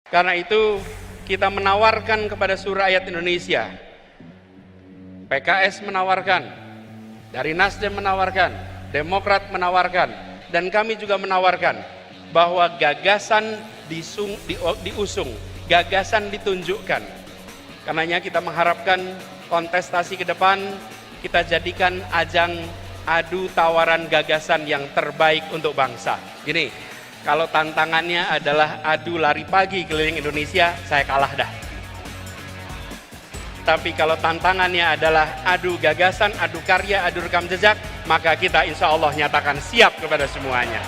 Karena itu kita menawarkan kepada seluruh rakyat Indonesia, PKS menawarkan, dari Nasdem menawarkan, Demokrat menawarkan, dan kami juga menawarkan bahwa gagasan diusung, gagasan ditunjukkan. Karenanya kita mengharapkan kontestasi ke depan kita jadikan ajang adu tawaran gagasan yang terbaik untuk bangsa. Gini, kalau tantangannya adalah adu lari pagi keliling Indonesia, saya kalah dah. Tapi kalau tantangannya adalah adu gagasan, adu karya, adu rekam jejak, maka kita insya Allah nyatakan siap kepada semuanya.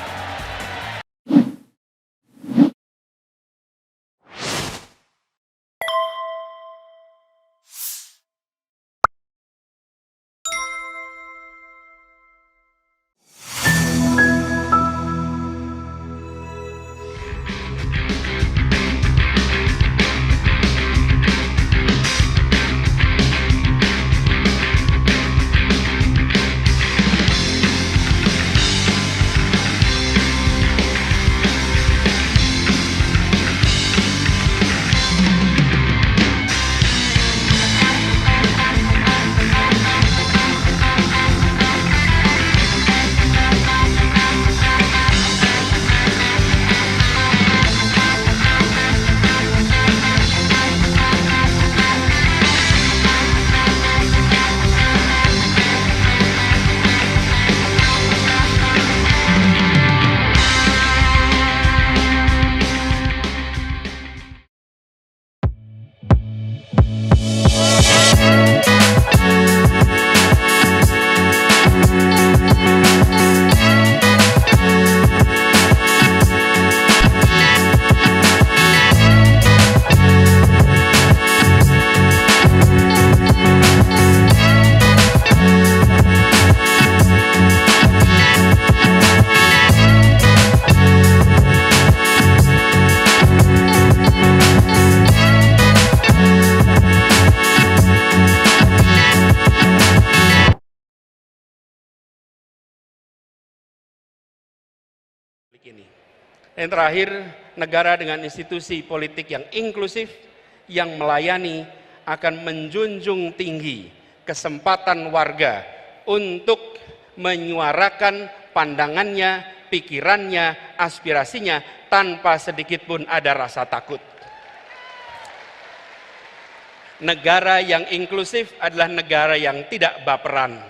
Yang terakhir, negara dengan institusi politik yang inklusif, yang melayani, akan menjunjung tinggi kesempatan warga untuk menyuarakan pandangannya, pikirannya, aspirasinya tanpa sedikit pun ada rasa takut. Negara yang inklusif adalah negara yang tidak baperan.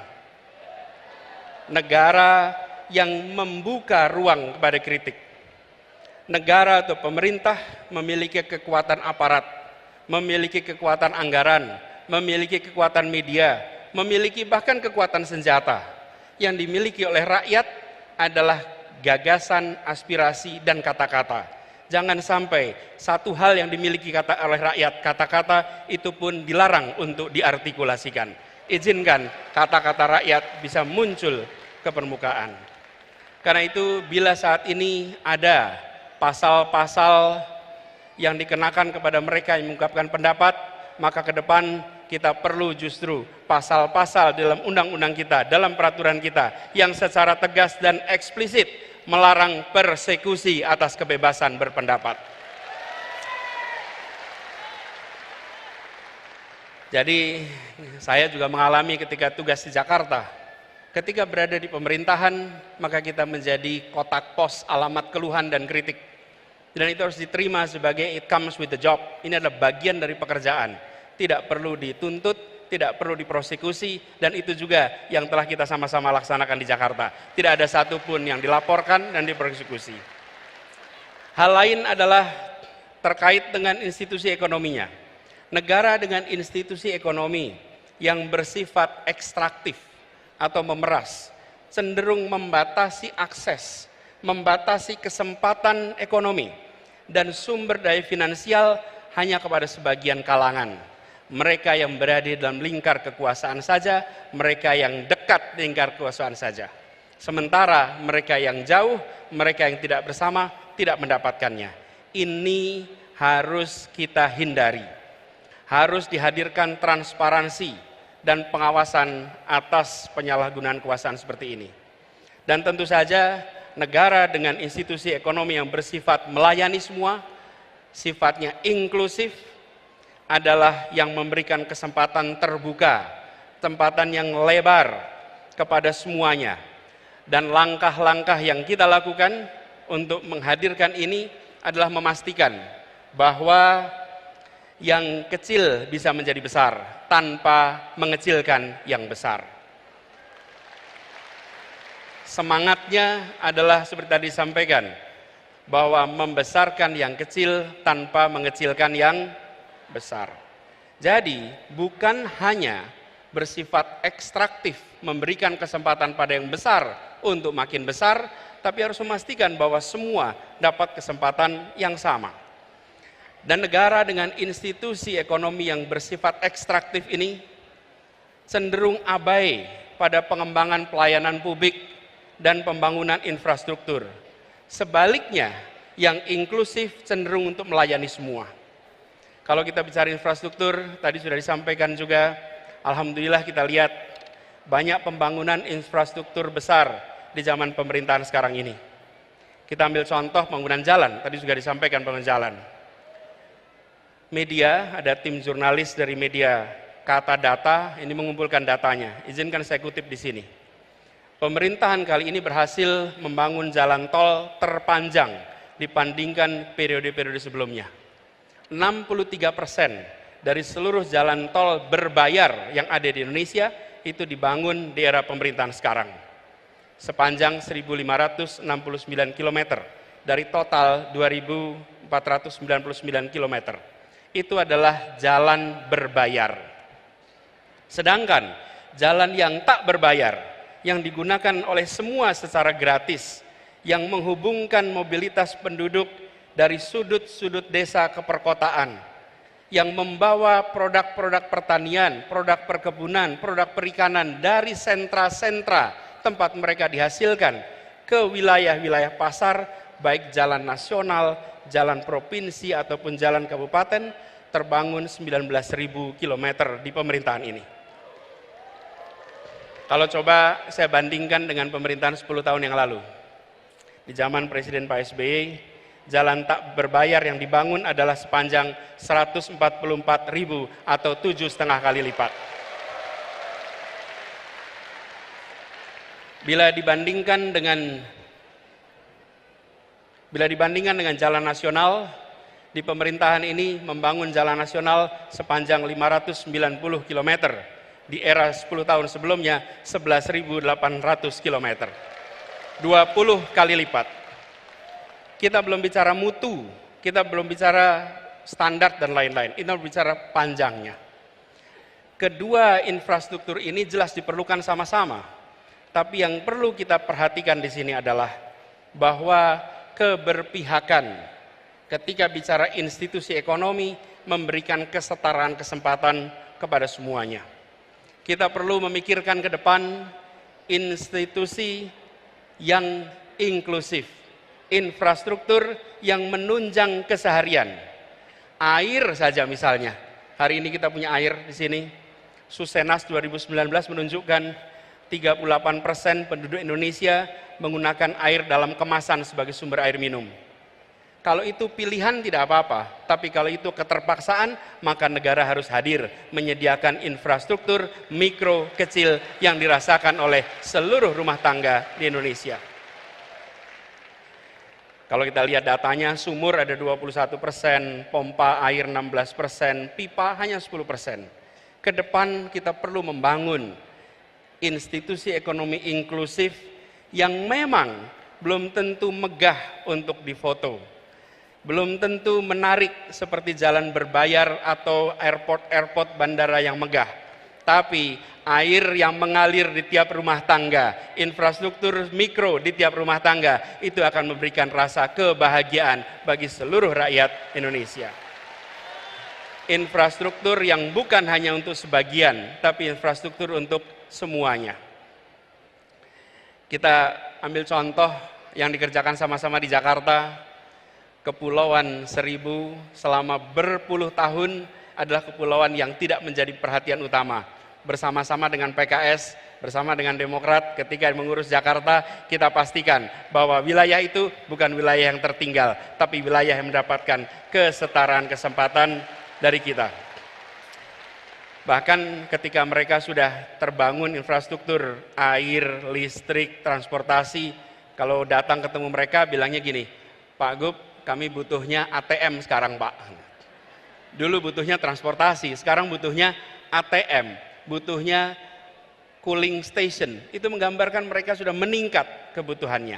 Negara yang membuka ruang kepada kritik. Negara atau pemerintah memiliki kekuatan aparat, memiliki kekuatan anggaran, memiliki kekuatan media, memiliki bahkan kekuatan senjata. Yang dimiliki oleh rakyat adalah gagasan, aspirasi, dan kata-kata. Jangan sampai satu hal yang dimiliki oleh rakyat, kata-kata itu pun dilarang untuk diartikulasikan. Izinkan kata-kata rakyat bisa muncul ke permukaan. Karena itu bila saat ini ada pasal-pasal yang dikenakan kepada mereka yang mengungkapkan pendapat, maka ke depan kita perlu justru pasal-pasal dalam undang-undang kita, dalam peraturan kita yang secara tegas dan eksplisit melarang persekusi atas kebebasan berpendapat. Jadi saya juga mengalami ketika tugas di Jakarta. Ketika berada di pemerintahan, maka kita menjadi kotak pos alamat keluhan dan kritik. Dan itu harus diterima sebagai it comes with the job. Ini adalah bagian dari pekerjaan. Tidak perlu dituntut, tidak perlu diprosekusi, dan itu juga yang telah kita sama-sama laksanakan di Jakarta. Tidak ada satupun yang dilaporkan dan diprosekusi. Hal lain adalah terkait dengan institusi ekonominya. Negara dengan institusi ekonomi yang bersifat ekstraktif atau memeras, cenderung membatasi akses, membatasi kesempatan ekonomi dan sumber daya finansial hanya kepada sebagian kalangan. Mereka yang berada dalam lingkar kekuasaan saja, mereka yang dekat lingkar kekuasaan saja. Sementara mereka yang jauh, mereka yang tidak bersama, tidak mendapatkannya. Ini harus kita hindari. Harus dihadirkan transparansi dan pengawasan atas penyalahgunaan kekuasaan seperti ini. Dan tentu saja negara dengan institusi ekonomi yang bersifat melayani semua, sifatnya inklusif, adalah yang memberikan kesempatan terbuka, kesempatan yang lebar kepada semuanya. Dan langkah-langkah yang kita lakukan untuk menghadirkan ini adalah memastikan bahwa yang kecil bisa menjadi besar tanpa mengecilkan yang besar. Semangatnya adalah seperti tadi disampaikan, bahwa membesarkan yang kecil tanpa mengecilkan yang besar. Jadi bukan hanya bersifat ekstraktif, memberikan kesempatan pada yang besar untuk makin besar, tapi harus memastikan bahwa semua dapat kesempatan yang sama. Dan negara dengan institusi ekonomi yang bersifat ekstraktif ini cenderung abai pada pengembangan pelayanan publik dan pembangunan infrastruktur. Sebaliknya, yang inklusif cenderung untuk melayani semua. Kalau kita bicara infrastruktur, tadi sudah disampaikan juga, alhamdulillah kita lihat banyak pembangunan infrastruktur besar di zaman pemerintahan sekarang ini. Kita ambil contoh pembangunan jalan, tadi juga disampaikan pembangunan jalan. Media, ada tim jurnalis dari media Kata Data, ini mengumpulkan datanya. Izinkan saya kutip di sini. Pemerintahan kali ini berhasil membangun jalan tol terpanjang dibandingkan periode-periode sebelumnya. 63% dari seluruh jalan tol berbayar yang ada di Indonesia itu dibangun di era pemerintahan sekarang. Sepanjang 1.569 km dari total 2.499 km. Itu adalah jalan berbayar. Sedangkan jalan yang tak berbayar, yang digunakan oleh semua secara gratis, yang menghubungkan mobilitas penduduk dari sudut-sudut desa ke perkotaan, yang membawa produk-produk pertanian, produk perkebunan, produk perikanan dari sentra-sentra tempat mereka dihasilkan ke wilayah-wilayah pasar, baik jalan nasional, jalan provinsi ataupun jalan kabupaten, terbangun 19.000 km di pemerintahan ini. Kalau coba saya bandingkan dengan pemerintahan 10 tahun yang lalu, di zaman Presiden Pak SBY, jalan tak berbayar yang dibangun adalah sepanjang 144.000 atau 7,5 kali lipat. Bila dibandingkan dengan jalan nasional, di pemerintahan ini membangun jalan nasional sepanjang 590 km. Di era 10 tahun sebelumnya 11.800 km. 20 kali lipat. Kita belum bicara mutu, kita belum bicara standar dan lain-lain. Kita bicara panjangnya. Kedua infrastruktur ini jelas diperlukan sama-sama. Tapi yang perlu kita perhatikan di sini adalah bahwa keberpihakan ketika bicara institusi ekonomi memberikan kesetaraan kesempatan kepada semuanya. Kita perlu memikirkan ke depan institusi yang inklusif, infrastruktur yang menunjang keseharian. Air saja misalnya, hari ini kita punya air di sini. Susenas 2019 menunjukkan 38% penduduk Indonesia menggunakan air dalam kemasan sebagai sumber air minum. Kalau itu pilihan tidak apa-apa, tapi kalau itu keterpaksaan, maka negara harus hadir menyediakan infrastruktur mikro kecil yang dirasakan oleh seluruh rumah tangga di Indonesia. Kalau kita lihat datanya, sumur ada 21%, pompa air 16%, pipa hanya 10%. Ke depan kita perlu membangun institusi ekonomi inklusif yang memang belum tentu megah untuk difoto. Belum tentu menarik seperti jalan berbayar atau airport bandara yang megah. Tapi air yang mengalir di tiap rumah tangga, infrastruktur mikro di tiap rumah tangga, itu akan memberikan rasa kebahagiaan bagi seluruh rakyat Indonesia. Infrastruktur yang bukan hanya untuk sebagian, tapi infrastruktur untuk semuanya. Kita ambil contoh yang dikerjakan sama-sama di Jakarta. Kepulauan Seribu selama berpuluh tahun adalah kepulauan yang tidak menjadi perhatian utama. bersama-sama dengan PKS, bersama dengan Demokrat ketika mengurus Jakarta, kita pastikan bahwa wilayah itu bukan wilayah yang tertinggal, tapi wilayah yang mendapatkan kesetaraan kesempatan dari kita. Bahkan ketika mereka sudah terbangun infrastruktur air, listrik, transportasi, kalau datang ketemu mereka bilangnya gini, Pak Gub, kami butuhnya ATM sekarang Pak. Dulu butuhnya transportasi, sekarang butuhnya ATM, butuhnya cooling station. Itu menggambarkan mereka sudah meningkat kebutuhannya.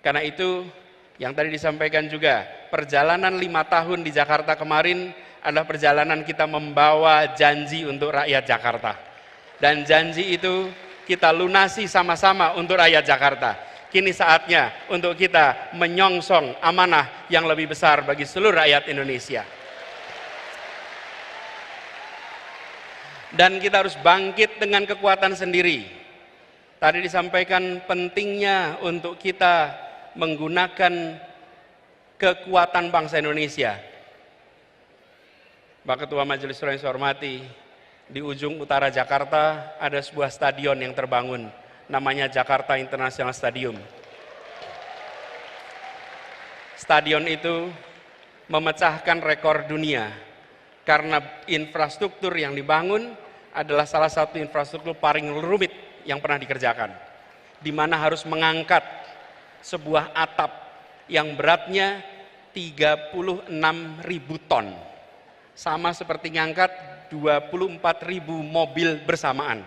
Karena itu yang tadi disampaikan juga, perjalanan 5 tahun di Jakarta kemarin adalah perjalanan kita membawa janji untuk rakyat Jakarta. Dan janji itu kita lunasi sama-sama untuk rakyat Jakarta. Kini saatnya untuk kita menyongsong amanah yang lebih besar bagi seluruh rakyat Indonesia. Dan kita harus bangkit dengan kekuatan sendiri. Tadi disampaikan pentingnya untuk kita menggunakan kekuatan bangsa Indonesia. Pak Ketua Majelis Suro yang saya hormati, di ujung utara Jakarta ada sebuah stadion yang terbangun, namanya Jakarta International Stadium. Stadion itu memecahkan rekor dunia karena infrastruktur yang dibangun adalah salah satu infrastruktur paling rumit yang pernah dikerjakan, di mana harus mengangkat sebuah atap yang beratnya 36.000 ton, sama seperti ngangkat 24.000 mobil bersamaan.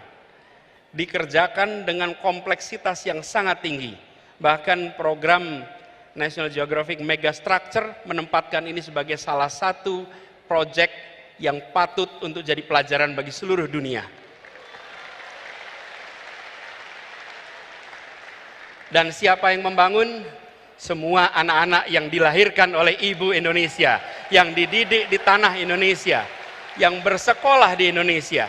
Dikerjakan dengan kompleksitas yang sangat tinggi. Bahkan program National Geographic Megastructure menempatkan ini sebagai salah satu proyek yang patut untuk jadi pelajaran bagi seluruh dunia. Dan siapa yang membangun? Semua anak-anak yang dilahirkan oleh ibu Indonesia, yang dididik di tanah Indonesia, yang bersekolah di Indonesia,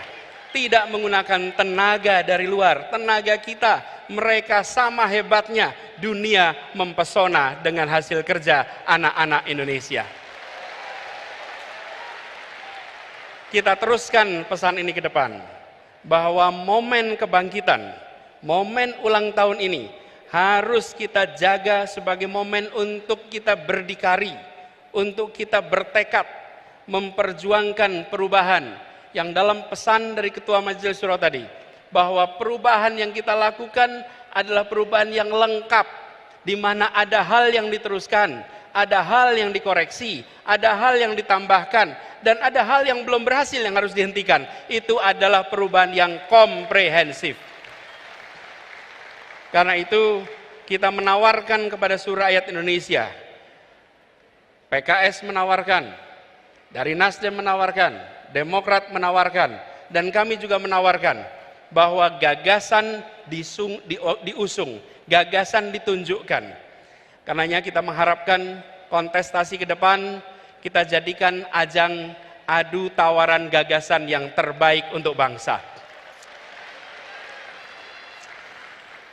tidak menggunakan tenaga dari luar, tenaga kita. Mereka sama hebatnya, dunia mempesona dengan hasil kerja anak-anak Indonesia. Kita teruskan pesan ini ke depan, bahwa momen kebangkitan, momen ulang tahun ini harus kita jaga sebagai momen untuk kita berdikari, untuk kita bertekad memperjuangkan perubahan yang dalam pesan dari Ketua Majelis Suro tadi, bahwa perubahan yang kita lakukan adalah perubahan yang lengkap, di mana ada hal yang diteruskan, ada hal yang dikoreksi, ada hal yang ditambahkan, dan ada hal yang belum berhasil yang harus dihentikan. Itu adalah perubahan yang komprehensif. Karena itu kita menawarkan kepada seluruh rakyat Indonesia, PKS menawarkan, dari Nasdem menawarkan, Demokrat menawarkan, dan kami juga menawarkan bahwa gagasan diusung, gagasan ditunjukkan. Karenanya kita mengharapkan kontestasi ke depan kita jadikan ajang adu tawaran gagasan yang terbaik untuk bangsa.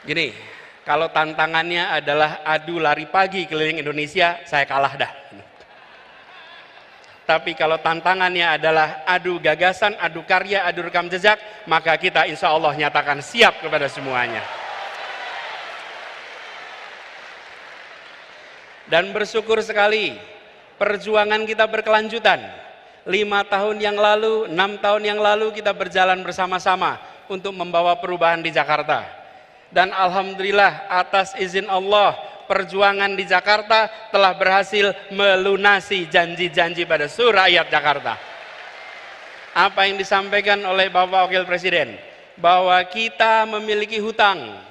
Gini, kalau tantangannya adalah adu lari pagi keliling Indonesia, saya kalah dah. Tapi kalau tantangannya adalah adu gagasan, adu karya, adu rekam jejak, maka kita insya Allah nyatakan siap kepada semuanya. Dan bersyukur sekali, perjuangan kita berkelanjutan. 5 tahun yang lalu, 6 tahun yang lalu kita berjalan bersama-sama untuk membawa perubahan di Jakarta. Dan alhamdulillah atas izin Allah, perjuangan di Jakarta telah berhasil melunasi janji-janji pada seluruh rakyat Jakarta. Apa yang disampaikan oleh Bapak Wakil Presiden, bahwa kita memiliki hutang,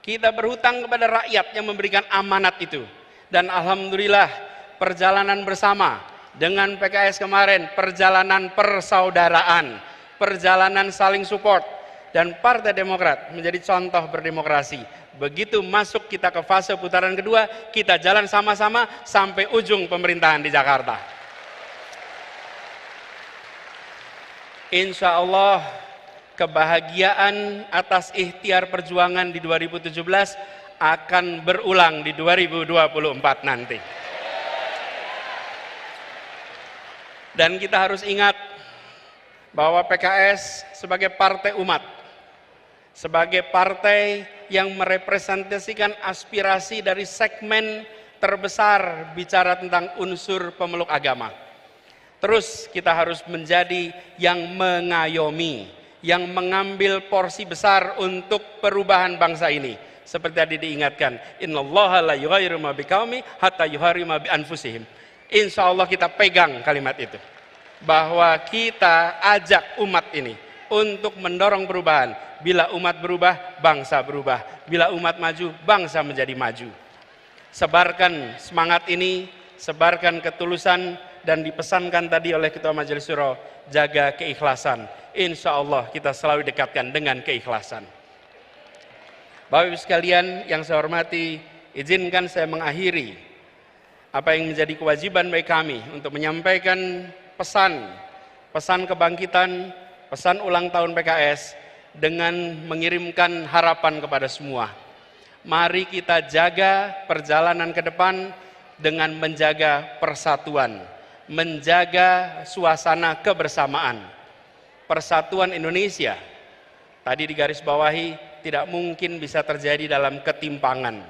kita berhutang kepada rakyat yang memberikan amanat itu. Dan alhamdulillah perjalanan bersama dengan PKS kemarin, perjalanan persaudaraan, perjalanan saling support, dan Partai Demokrat menjadi contoh berdemokrasi. Begitu masuk kita ke fase putaran kedua, kita jalan sama-sama sampai ujung pemerintahan di Jakarta. Insya Allah kebahagiaan atas ikhtiar perjuangan di 2017 akan berulang di 2024 nanti. Dan kita harus ingat bahwa PKS sebagai partai umat, sebagai partai yang merepresentasikan aspirasi dari segmen terbesar bicara tentang unsur pemeluk agama. Terus kita harus menjadi yang mengayomi, yang mengambil porsi besar untuk perubahan bangsa ini. Seperti tadi diingatkan, innallaha la yughayyiru ma biqaumin hatta yughayyiru ma bi anfusihim. Insya Allah kita pegang kalimat itu, bahwa kita ajak umat ini untuk mendorong perubahan. Bila umat berubah, bangsa berubah. Bila umat maju, bangsa menjadi maju. Sebarkan semangat ini, sebarkan ketulusan, dan dipesankan tadi oleh Ketua Majelis Syuro, jaga keikhlasan. Insya Allah kita selalu dekatkan dengan keikhlasan. Bapak Ibu sekalian yang saya hormati, izinkan saya mengakhiri apa yang menjadi kewajiban bagi kami untuk menyampaikan pesan kebangkitan, pesan ulang tahun PKS dengan mengirimkan harapan kepada semua. Mari kita jaga perjalanan ke depan dengan menjaga persatuan, menjaga suasana kebersamaan. Persatuan Indonesia, tadi digarisbawahi, tidak mungkin bisa terjadi dalam ketimpangan.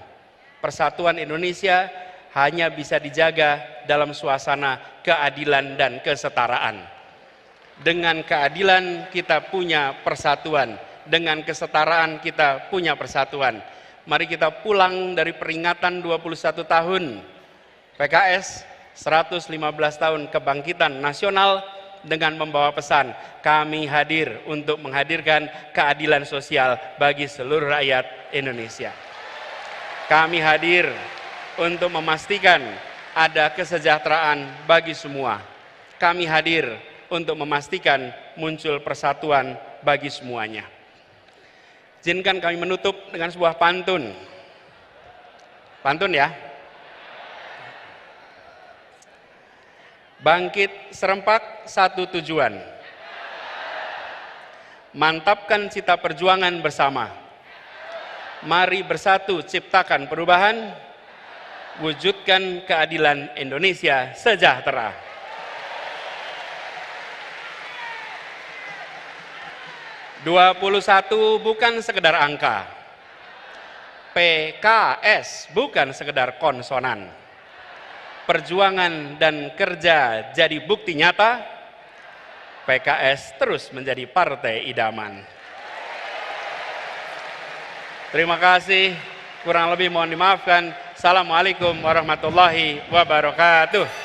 Persatuan Indonesia hanya bisa dijaga dalam suasana keadilan dan kesetaraan. Dengan keadilan kita punya persatuan, dengan kesetaraan kita punya persatuan. Mari kita pulang dari peringatan 21 tahun PKS, 115 tahun kebangkitan nasional dengan membawa pesan, kami hadir untuk menghadirkan keadilan sosial bagi seluruh rakyat Indonesia. Kami hadir untuk memastikan ada kesejahteraan bagi semua. Kami hadir untuk memastikan muncul persatuan bagi semuanya. Izinkan kami menutup dengan sebuah pantun. Pantun ya. Bangkit serempak satu tujuan. Mantapkan cita perjuangan bersama. Mari bersatu ciptakan perubahan. Wujudkan keadilan Indonesia sejahtera. (21) bukan sekedar angka. PKS bukan sekedar konsonan. Perjuangan dan kerja jadi bukti nyata. PKS terus menjadi partai idaman. Terima kasih. Kurang lebih mohon dimaafkan. Assalamualaikum warahmatullahi wabarakatuh.